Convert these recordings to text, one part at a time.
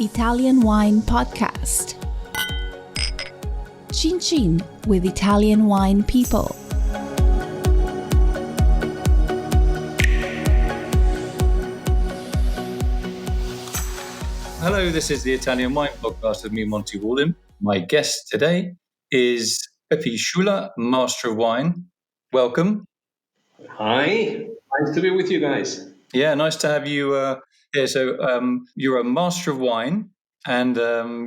Italian Wine Podcast. Chin Chin with Italian wine people. Hello, this is the Italian Wine Podcast with me, Monty. My guest today is Pepi Schuller, Master of Wine. Welcome. Hi, nice to be with you guys. Yeah, nice to have you here. So you're a Master of Wine and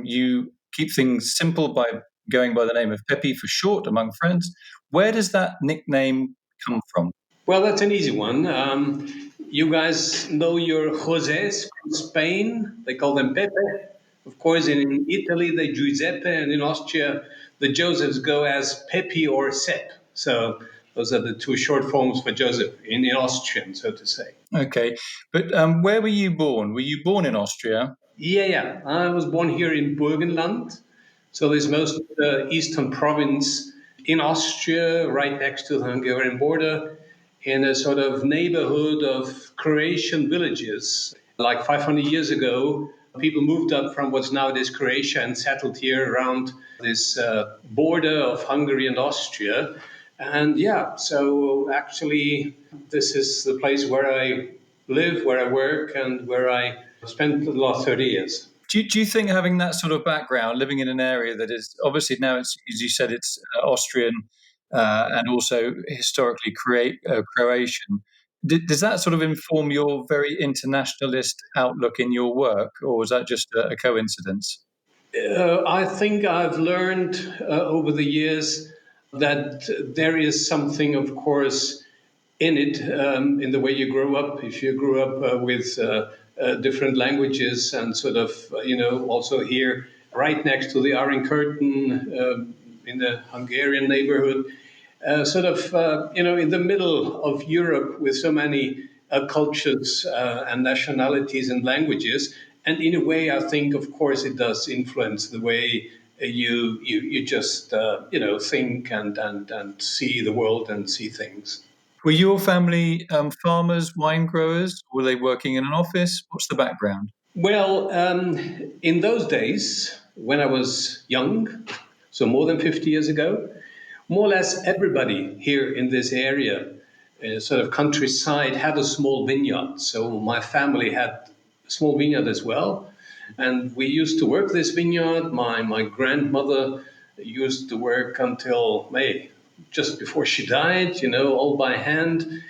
you keep things simple by going by the name of Pepi for short among friends. Where does that nickname come from? Well, that's an easy one. You guys know your Josés from Spain. They call them Pepe. Of course, in Italy, they Giuseppe, and in Austria, the Josephs go as Pepi or Sepp. So those are the two short forms for Joseph in Austrian, so to say. Okay, but where were you born? Were you born in Austria? Yeah. I was born here in Burgenland. So this most eastern province in Austria, right next to the Hungarian border, in a sort of neighborhood of Croatian villages. Like 500 years ago, people moved up from what's nowadays Croatia and settled here around this border of Hungary and Austria. And yeah, so actually, this is the place where I live, where I work, and where I spent the last 30 years. Do you think having that sort of background, living in an area that is obviously now, it's, as you said, it's Austrian and also historically Croatian, does that sort of inform your very internationalist outlook in your work, or was that just a coincidence? I think I've learned over the years that there is something, of course, in it, in the way you grow up. If you grew up with different languages and sort of, also here right next to the Iron Curtain in the Hungarian neighborhood, in the middle of Europe with so many cultures and nationalities and languages. And in a way, I think, of course, it does influence the way you just think and see the world and see things. Were your family farmers, wine growers? Were they working in an office? What's the background? Well, in those days, when I was young, so more than 50 years ago, more or less everybody here in this area, sort of countryside, had a small vineyard. So my family had a small vineyard as well. And we used to work this vineyard. My grandmother used to work until May, just before she died, all by hand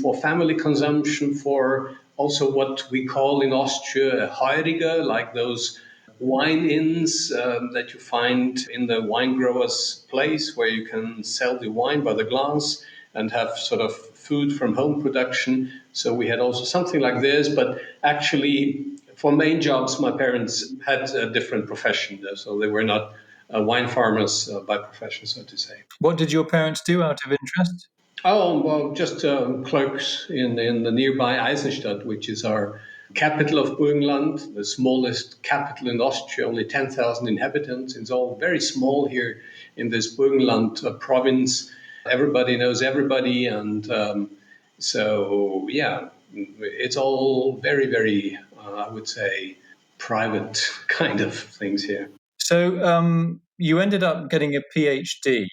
for family consumption, for also what we call in Austria a Heuriger, like those wine inns that you find in the wine grower's place where you can sell the wine by the glass and have sort of food from home production. So we had also something like this, but actually for main jobs, my parents had a different profession, so they were not wine farmers by profession, so to say. What did your parents do out of interest? Oh, well, just clerks in the nearby Eisenstadt, which is our capital of Burgenland, the smallest capital in Austria, only 10,000 inhabitants. It's all very small here in this Burgenland province. Everybody knows everybody. And it's all very, very, I would say, private kind of things here. So you ended up getting a PhD.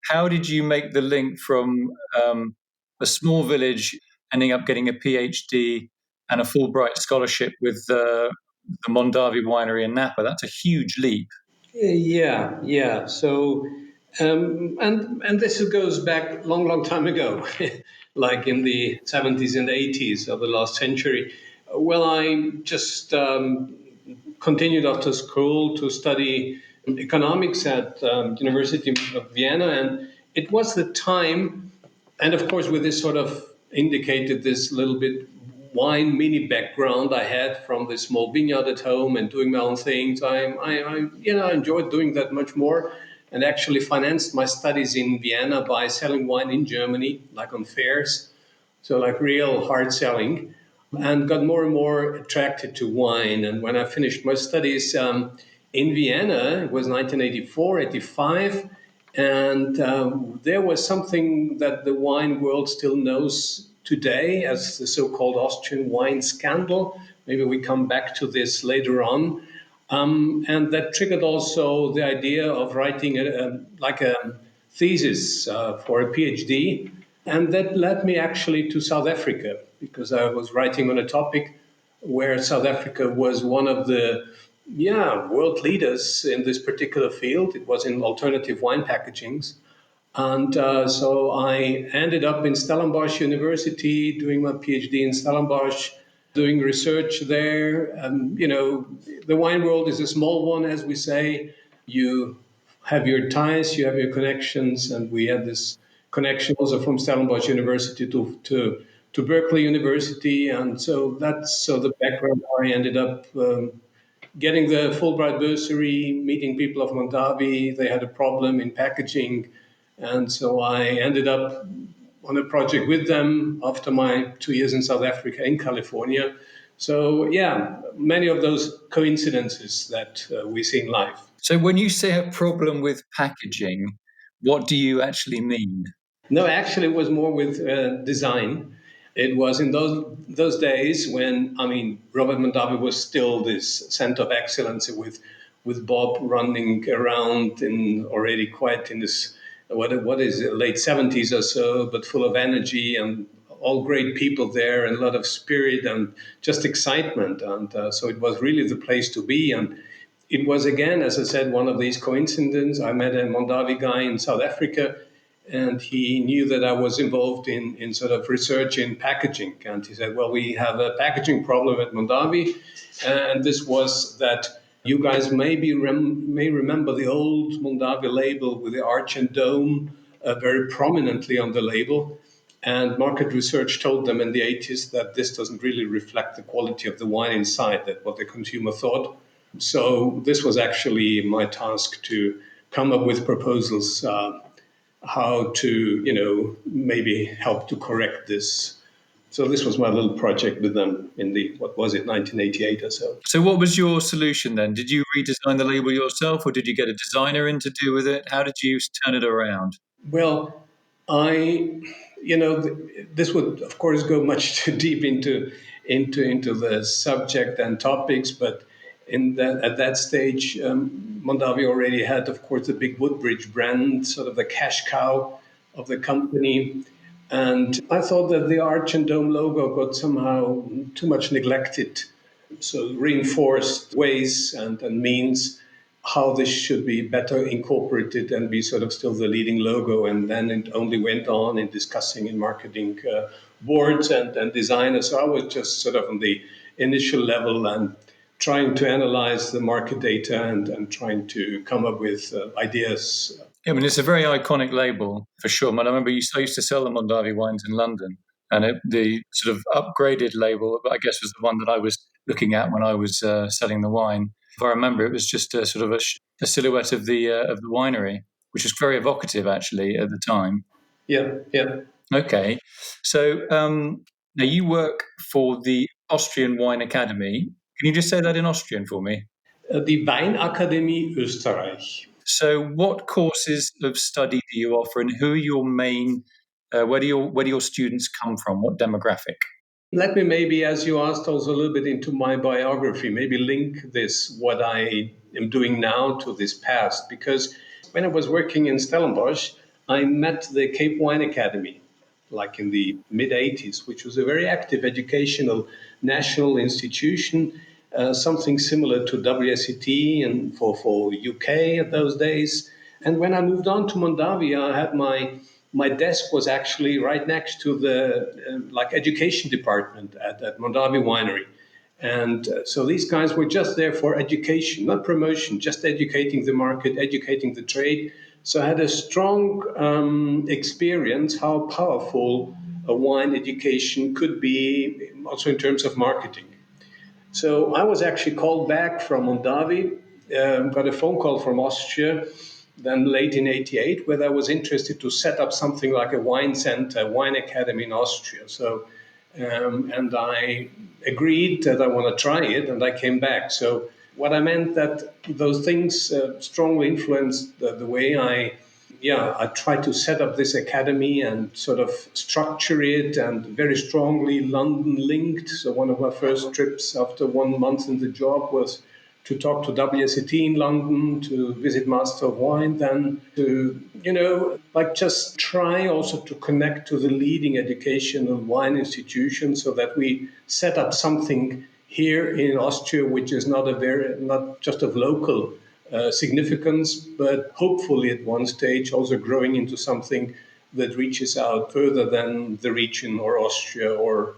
How did you make the link from a small village ending up getting a PhD and a Fulbright scholarship with the Mondavi winery in Napa? That's a huge leap. Yeah. So, and this goes back long time ago, like in the 70s and 80s of the last century. Well, I just continued after school to study economics at University of Vienna, and it was the time, and of course with this sort of indicated this little bit wine mini background I had from this small vineyard at home and doing my own things. I enjoyed doing that much more, and actually financed my studies in Vienna by selling wine in Germany, like on fairs, so like real hard selling, and got more and more attracted to wine. And when I finished my studies in Vienna, it was 1984, 85, and there was something that the wine world still knows today as the so-called Austrian wine scandal. Maybe we come back to this later on. And that triggered also the idea of writing a thesis for a PhD. And that led me actually to South Africa because I was writing on a topic where South Africa was one of the world leaders in this particular field. It was in alternative wine packagings. And so I ended up in Stellenbosch University doing my PhD in Stellenbosch, doing research there. The wine world is a small one, as we say. You have your ties, you have your connections, and we had this connection also from Stellenbosch University to Berkeley University, and so that's the background how I ended up getting the Fulbright bursary, meeting people of Mondavi. They had a problem in packaging. And so I ended up on a project with them after my 2 years in South Africa, in California. So, many of those coincidences that we see in life. So when you say a problem with packaging, what do you actually mean? No, actually, it was more with design. It was in those days when Robert Mondavi was still this center of excellence with Bob running around in already quite in this what is it, late 70s or so, but full of energy and all great people there and a lot of spirit and just excitement. And so it was really the place to be. And it was again, as I said, one of these coincidences. I met a Mondavi guy in South Africa, and he knew that I was involved in sort of research in packaging. And he said, well, we have a packaging problem at Mondavi. And this was that you guys may remember the old Mondavi label with the arch and dome very prominently on the label. And market research told them in the 80s that this doesn't really reflect the quality of the wine inside, that what the consumer thought. So this was actually my task to come up with proposals how to, maybe help to correct this. So this was my little project with them in 1988 or so. So what was your solution then? Did you redesign the label yourself, or did you get a designer in to do with it? How did you turn it around? Well, this would of course go much too deep into the subject and topics, but at that stage, Mondavi already had, of course, the big Woodbridge brand, sort of the cash cow of the company. And I thought that the arch and dome logo got somehow too much neglected. So reinforced ways and means how this should be better incorporated and be sort of still the leading logo. And then it only went on in discussing in marketing boards and designers. So I was just sort of on the initial level and trying to analyze the market data and trying to come up with ideas. I mean, it's a very iconic label for sure. I remember I used to sell the Mondavi wines in London, and the sort of upgraded label, I guess, was the one that I was looking at when I was selling the wine. If I remember, it was just a sort of a silhouette of the winery, which was very evocative actually at the time. Yeah. Okay, so now you work for the Austrian Wine Academy. Can you just say that in Austrian for me? Die Weinakademie Österreich. So, what courses of study do you offer, and who are your main? Where do your students come from? What demographic? Let me maybe, as you asked, also a little bit into my biography, maybe link this, what I am doing now, to this past. Because when I was working in Stellenbosch, I met the Cape Wine Academy, like in the mid 80s, which was a very active educational national institution, something similar to WSET and for UK at those days. And when I moved on to Mondavi, I had my desk was actually right next to the education department at Mondavi Winery. And so these guys were just there for education, not promotion, just educating the market, educating the trade. So I had a strong experience how powerful a wine education could be, also in terms of marketing. So I was actually called back from Mondavi, got a phone call from Austria, then late in '88, where I was interested to set up something like a wine center, wine academy in Austria. So, and I agreed that I want to try it, and I came back. So what I meant that those things strongly influenced the way I tried to set up this academy and sort of structure it, and very strongly London linked. So one of my first trips after 1 month in the job was to talk to WSET in London, to visit Master of Wine, then to, like just try also to connect to the leading educational wine institutions so that we set up something here in Austria, which is not just of local significance, but hopefully at one stage also growing into something that reaches out further than the region or Austria or,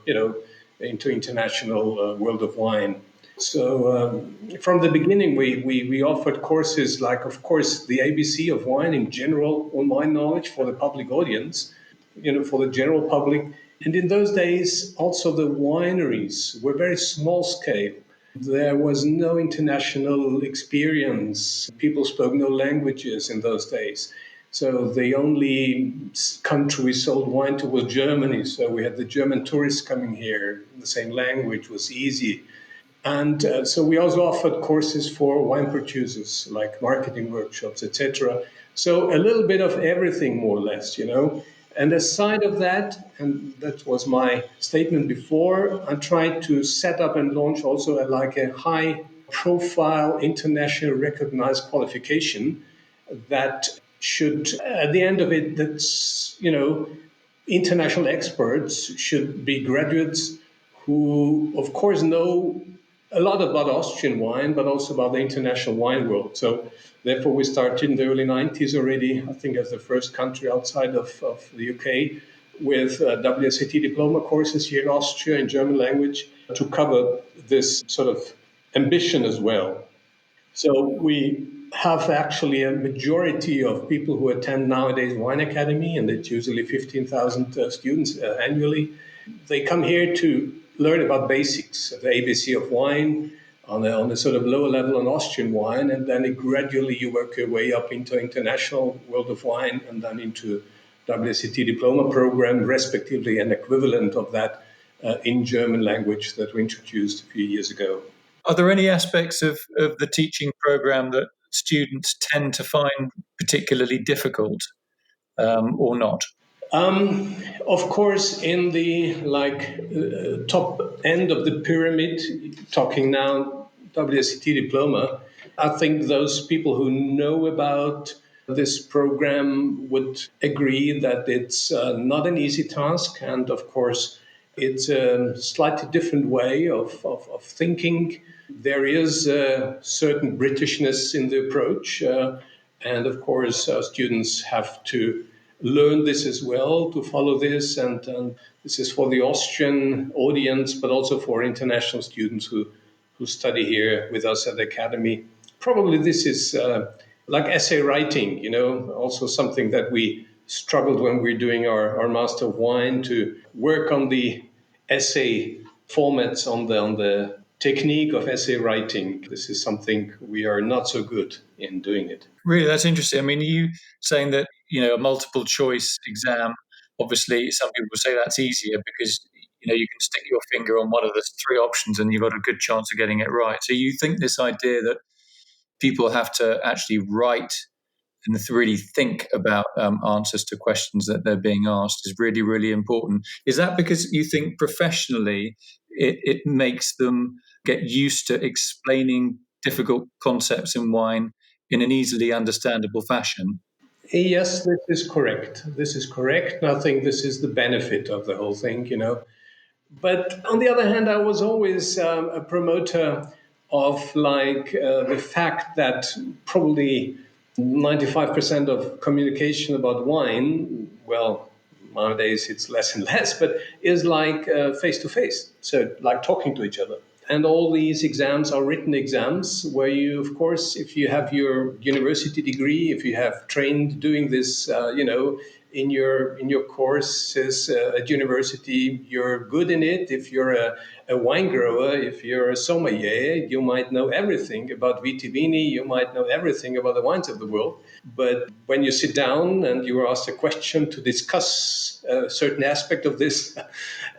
into international world of wine. So from the beginning, we offered courses like, of course, the ABC of wine in general, on wine knowledge for the public audience, for the general public. And in those days, also the wineries were very small scale. There was no international experience. People spoke no languages in those days. So the only country we sold wine to was Germany. So we had the German tourists coming here. The same language was easy. And so we also offered courses for wine producers, like marketing workshops, etc. So a little bit of everything, more or less. And aside of that, and that was my statement before, I tried to set up and launch also like a high-profile, internationally recognized qualification that should, at the end of it, international experts should be graduates who, of course, know a lot about Austrian wine, but also about the international wine world. So, therefore, we started in the early 90s already, I think, as the first country outside of the UK, with WSET diploma courses here in Austria in German language to cover this sort of ambition as well. So we have actually a majority of people who attend nowadays Wine Academy, and it's usually 15,000 students annually. They come here to learn about basics, the ABC of wine, on a sort of lower level on Austrian wine, and then gradually you work your way up into international world of wine, and then into WSET diploma program, respectively an equivalent of that in German language that we introduced a few years ago. Are there any aspects of the teaching program that students tend to find particularly difficult or not? Of course, in the top end of the pyramid, talking now WSET diploma, I think those people who know about this program would agree that it's not an easy task, and of course, it's a slightly different way of thinking. There is a certain Britishness in the approach, and of course, students have to learn this as well, to follow this. And this is for the Austrian audience, but also for international students who study here with us at the Academy. Probably this is like essay writing, also something that we struggled when we're doing our Master of Wine to work on the essay formats, on the technique of essay writing. This is something we are not so good in doing it. Really, that's interesting. I mean, are you saying that, a multiple choice exam, obviously some people say that's easier because, you can stick your finger on one of the three options and you've got a good chance of getting it right. So you think this idea that people have to actually write and really think about answers to questions that they're being asked is really, really important. Is that because you think professionally it makes them get used to explaining difficult concepts in wine in an easily understandable fashion? Yes, this is correct. This is correct. And I think this is the benefit of the whole thing. But on the other hand, I was always a promoter of the fact that probably 95% of communication about wine, well, nowadays it's less and less, but is like face to face. So like talking to each other. And all these exams are written exams where you, of course, if you have your university degree, if you have trained doing this, in your courses at university, you're good in it. If you're a wine grower, if you're a sommelier, you might know everything about vitivini, you might know everything about the wines of the world. But when you sit down and you are asked a question to discuss a certain aspect of this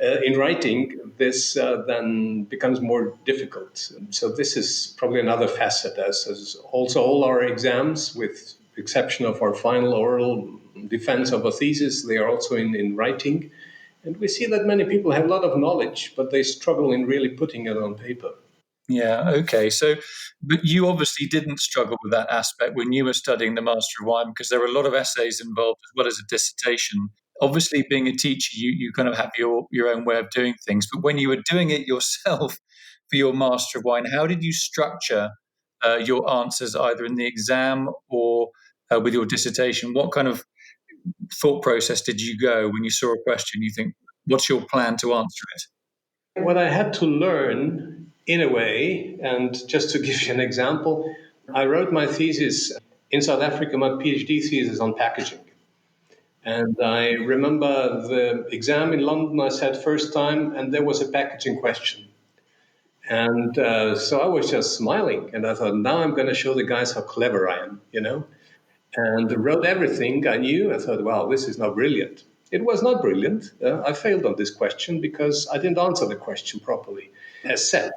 in writing, this then becomes more difficult. So this is probably another facet, as also all our exams, with the exception of our final oral defense of a thesis, they are also in writing. And we see that many people have a lot of knowledge, but they struggle in really putting it on paper. Yeah, okay. So, but you obviously didn't struggle with that aspect when you were studying the Master of Wine because there were a lot of essays involved as well as a dissertation. Obviously, being a teacher, you kind of have your own way of doing things. But when you were doing it yourself for your Master of Wine, how did you structure your answers either in the exam or with your dissertation? What kind of thought process did you go when you saw a question? You think, what's your plan to answer it? What I had to learn in a way, and just to give you an example, I wrote my thesis in South Africa, my PhD thesis on packaging. And I remember the exam in London, I sat first time, and there was a packaging question. And so I was just smiling, and I thought, now I'm going to show the guys how clever I am, And wrote everything I knew. I thought, wow, this is not brilliant. It was not brilliant. I failed on this question because I didn't answer the question properly, as said.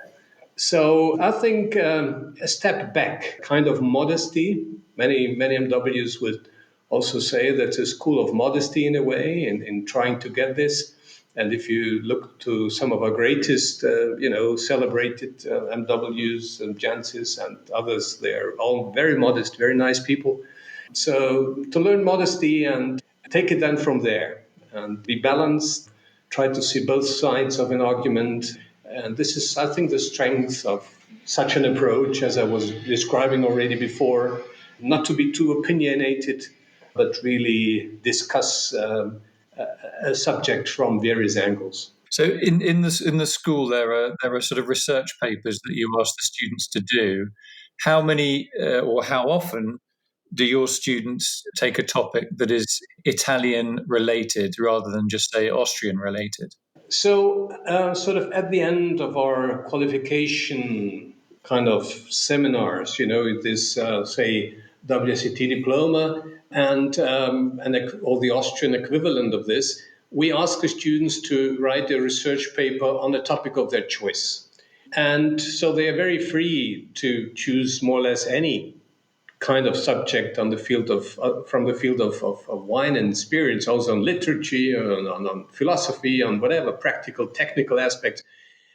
So I think a step back, kind of modesty. Many MWs would also say that's a school of modesty in a way in trying to get this. And if you look to some of our greatest, celebrated MWs and Jansis and others, they're all very modest, very nice people. So to learn modesty and take it then from there and be balanced, try to see both sides of an argument. And this is, I think, the strength of such an approach, as I was describing already before, not to be too opinionated, but really discuss a subject from various angles. So in the school there are sort of research papers that you ask the students to do. How many or how often do your students take a topic that is Italian related rather than just say Austrian related? So, sort of at the end of our qualification kind of seminars, this, say, WSET diploma or the Austrian equivalent of this, we ask the students to write a research paper on a topic of their choice. And so they are very free to choose more or less any kind of subject on the field of from the field of wine and spirits, also on literature, on philosophy, on whatever practical, technical aspects.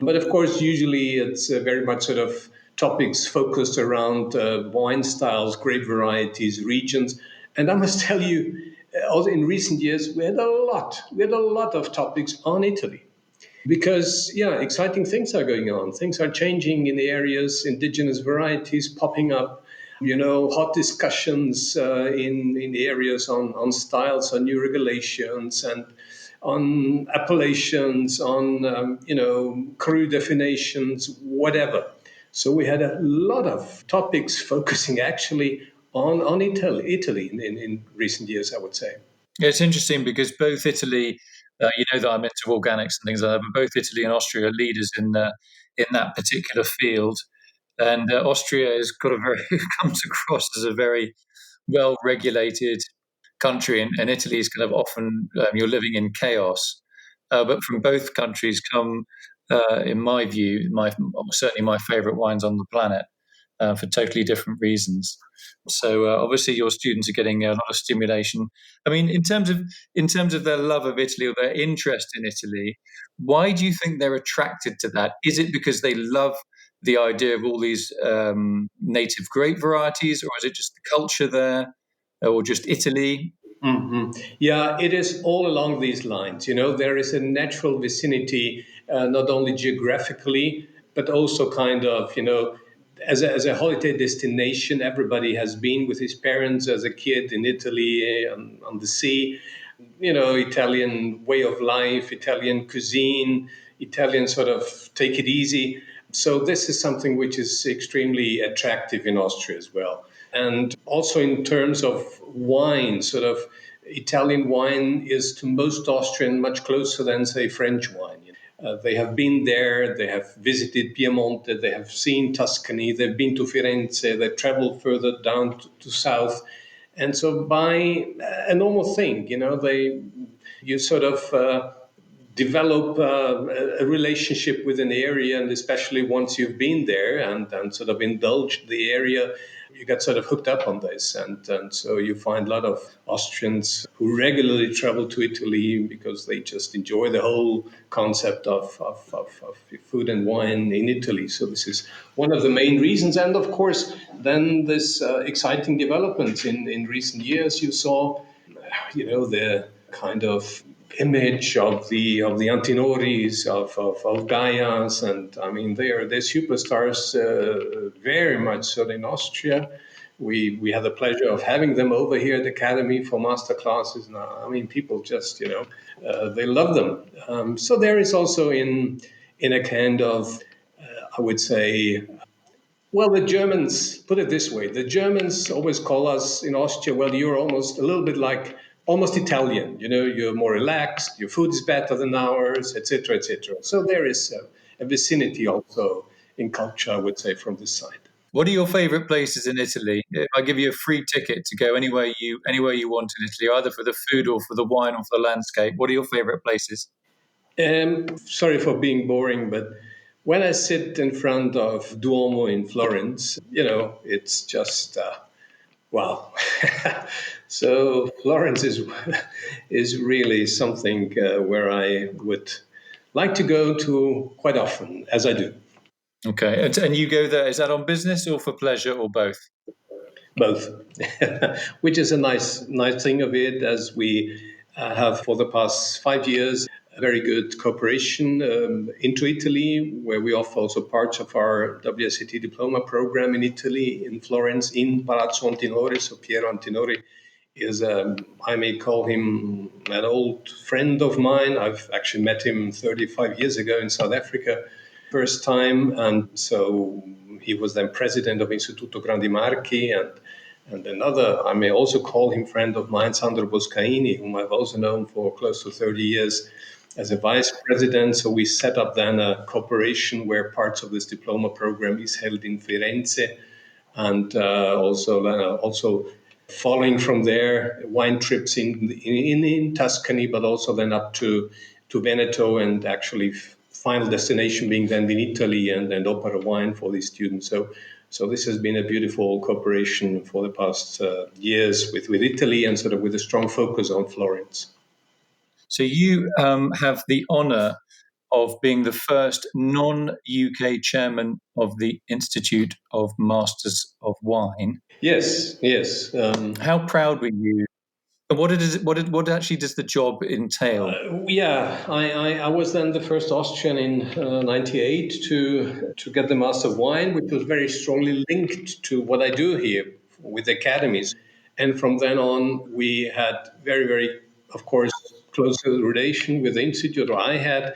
But of course, usually it's very much sort of topics focused around wine styles, grape varieties, regions. And I must tell you, also in recent years, we had a lot of topics on Italy. Because, yeah, exciting things are going on. Things are changing in the areas, indigenous varieties popping up, hot discussions in the areas on styles, on new regulations, and on appellations, on, cru definitions, whatever. So we had a lot of topics focusing actually on Italy in recent years, I would say. Yeah, it's interesting because both Italy, you know that I'm into organics and things like that, but both Italy and Austria are leaders in that particular field. And Austria has got a very comes across as a very well regulated country, and Italy is kind of often you're living in chaos. But from both countries come, in my view, certainly my favourite wines on the planet for totally different reasons. So obviously, your students are getting a lot of stimulation. I mean, in terms of their love of Italy or their interest in Italy, why do you think they're attracted to that? Is it because they love the idea of all these native grape varieties, or is it just the culture there, or just Italy? Hmm. Yeah, it is all along these lines. There is a natural vicinity, not only geographically, but also kind of, as a holiday destination. Everybody has been with his parents as a kid in Italy on the sea. Italian way of life, Italian cuisine, Italian sort of take it easy. So this is something which is extremely attractive in Austria as well. And also in terms of wine, sort of Italian wine is to most Austrian much closer than, say, French wine. They have been there, they have visited Piemonte, they have seen Tuscany, they've been to Firenze, they traveled further down to south. And so by a normal thing, you sort of develop a relationship with an area, and especially once you've been there and sort of indulged the area, you get sort of hooked up on this. And so you find a lot of Austrians who regularly travel to Italy because they just enjoy the whole concept of food and wine in Italy. So this is one of the main reasons. And of course, then this exciting development in recent years, you saw, the kind of image of the Antinoris, of Gaias, and I mean they're superstars very much so in Austria. We had the pleasure of having them over here at the Academy for master classes. Now, I mean, people just they love them. So there is also in a kind of I would say, well, the Germans, put it this way, the Germans always call us in Austria, well, you're almost a little bit like almost Italian. You're more relaxed, your food is better than ours, etc., etc. So there is a vicinity also in culture, I would say, from this side. What are your favourite places in Italy? If I give you a free ticket to go anywhere you want in Italy, either for the food or for the wine or for the landscape, what are your favourite places? Sorry for being boring, but when I sit in front of Duomo in Florence, it's just wow. So Florence is really something where I would like to go to quite often, as I do. Okay, and you go there, is that on business or for pleasure or both? Both, which is a nice thing of it, as we have for the past 5 years a very good cooperation into Italy, where we offer also parts of our WSET diploma program in Italy, in Florence, in Palazzo Antinori. So Piero Antinori is, I may call him an old friend of mine. I've actually met him 35 years ago in South Africa, first time. And so he was then president of Istituto Grandi Marchi, and another, I may also call him friend of mine, Sandro Boscaini, whom I've also known for close to 30 years as a vice president. So we set up then a cooperation where parts of this diploma program is held in Firenze, and also following from there, wine trips in Tuscany, but also then up to Veneto, and actually final destination being then in Italy, and opera wine for these students. So this has been a beautiful cooperation for the past years with Italy, and sort of with a strong focus on Florence. So you have the honour of being the first non-UK chairman of the Institute of Masters of Wine. Yes, yes. How proud were you? And what actually does the job entail? Yeah, I was then the first Austrian in '98 to get the Master of Wine, which was very strongly linked to what I do here with academies. And from then on, we had very, very, of course, close relation with the institute, or I had,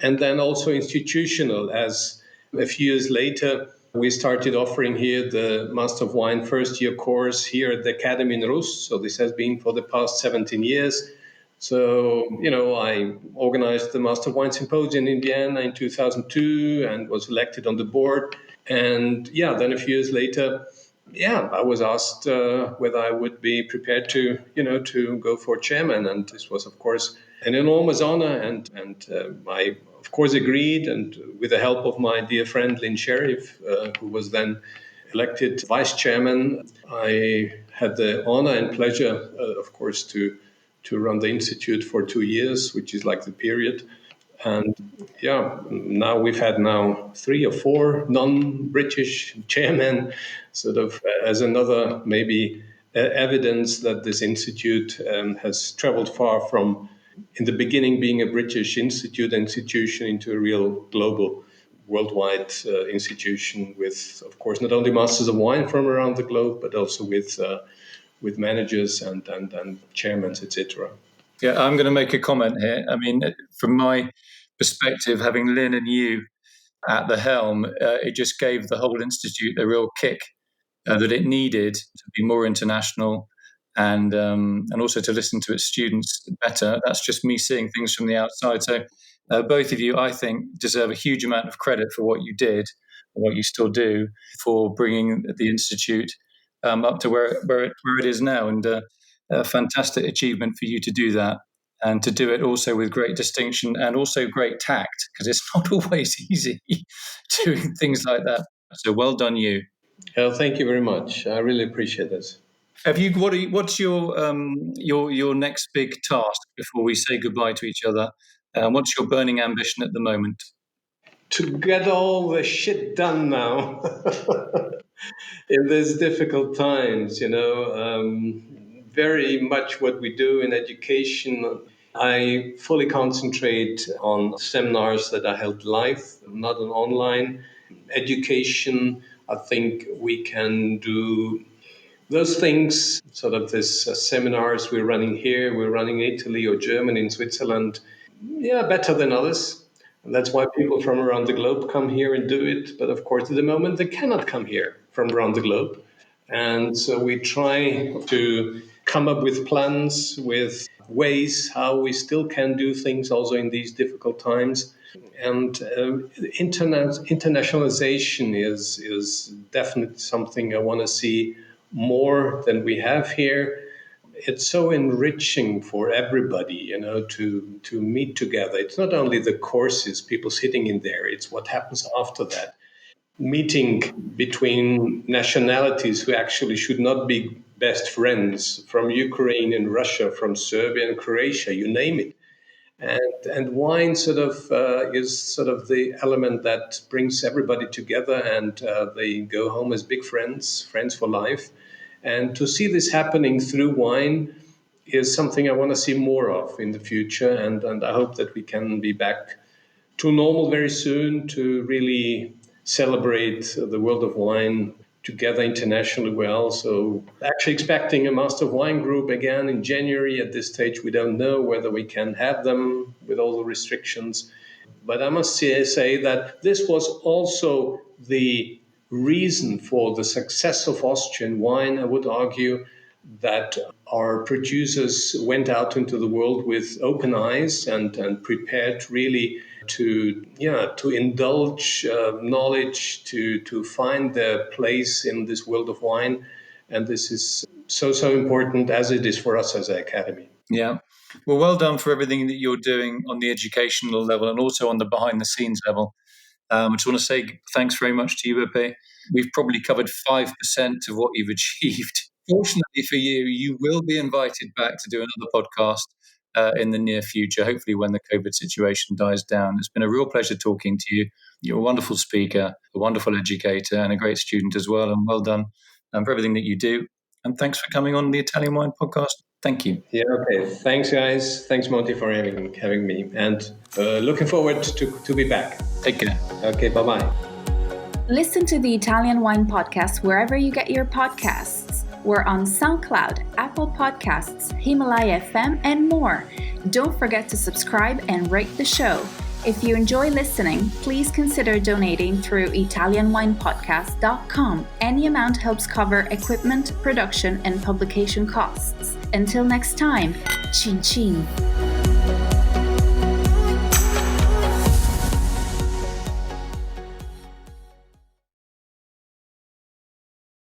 and then also institutional, as a few years later, we started offering here the Master of Wine first year course here at the Academy in Rus. So this has been for the past 17 years. So, I organized the Master of Wine Symposium in Vienna in 2002 and was elected on the board. And then a few years later, I was asked whether I would be prepared to go for chairman. And this was, of course, an enormous honor. And I, of course, agreed. And with the help of my dear friend Lynn Sheriff, who was then elected vice chairman, I had the honor and pleasure, of course, to run the institute for 2 years, which is like the period. And now we've had 3 or 4 non-British chairmen, sort of as another maybe evidence that this institute has traveled far from, in the beginning, being a British institution into a real global, worldwide institution with, of course, not only masters of wine from around the globe, but also with managers and chairmen, etc. Yeah, I'm going to make a comment here. I mean, from my perspective, having Lynn and you at the helm, it just gave the whole institute a real kick that it needed to be more international and also to listen to its students better. That's just me seeing things from the outside. So both of you, I think, deserve a huge amount of credit for what you did, and what you still do, for bringing the institute up to where it is now, and a fantastic achievement for you to do that. and to do it also with great distinction and also great tact, because it's not always easy doing things like that. So well done, you. Thank you very much. I really appreciate this. What's your next big task before we say goodbye to each other? What's your burning ambition at the moment? To get all the shit done now in these difficult times, very much what we do in education. I fully concentrate on seminars that are held live, not on online. Education, I think we can do those things, sort of this seminars we're running here, we're running in Italy or Germany, in Switzerland, better than others. And that's why people from around the globe come here and do it. But of course, at the moment, they cannot come here from around the globe. And so we try to come up with plans, with ways how we still can do things also in these difficult times. And internationalization is definitely something I want to see more than we have here. It's so enriching for everybody, to meet together. It's not only the courses, people sitting in there, it's what happens after that. Meeting between nationalities who actually should not be best friends, from Ukraine and Russia, from Serbia and Croatia, you name it. And wine is sort of the element that brings everybody together, and they go home as big friends for life. And to see this happening through wine is something I want to see more of in the future. And I hope that we can be back to normal very soon to really celebrate the world of wine together internationally. We're also actually expecting a Master of Wine group again in January. At this stage, we don't know whether we can have them with all the restrictions. But I must say that this was also the reason for the success of Austrian wine, I would argue, that our producers went out into the world with open eyes and prepared really to indulge knowledge, to find their place in this world of wine. And this is so important, as it is for us as an academy. Yeah. Well done for everything that you're doing on the educational level and also on the behind the scenes level. I just want to say thanks very much to you, Pepi. We've probably covered 5% of what you've achieved. Fortunately for you, you will be invited back to do another podcast in the near future, hopefully when the COVID situation dies down. It's been a real pleasure talking to you. You're a wonderful speaker, a wonderful educator, and a great student as well. And well done for everything that you do. And thanks for coming on the Italian Wine Podcast. Thank you. Yeah, okay. Thanks, guys. Thanks, Monty, for having me. And looking forward to be back. Take care. Okay, bye-bye. Listen to the Italian Wine Podcast wherever you get your podcasts. We're on SoundCloud, Apple Podcasts, Himalaya FM, and more. Don't forget to subscribe and rate the show. If you enjoy listening, please consider donating through ItalianWinePodcast.com. Any amount helps cover equipment, production, and publication costs. Until next time, cin cin.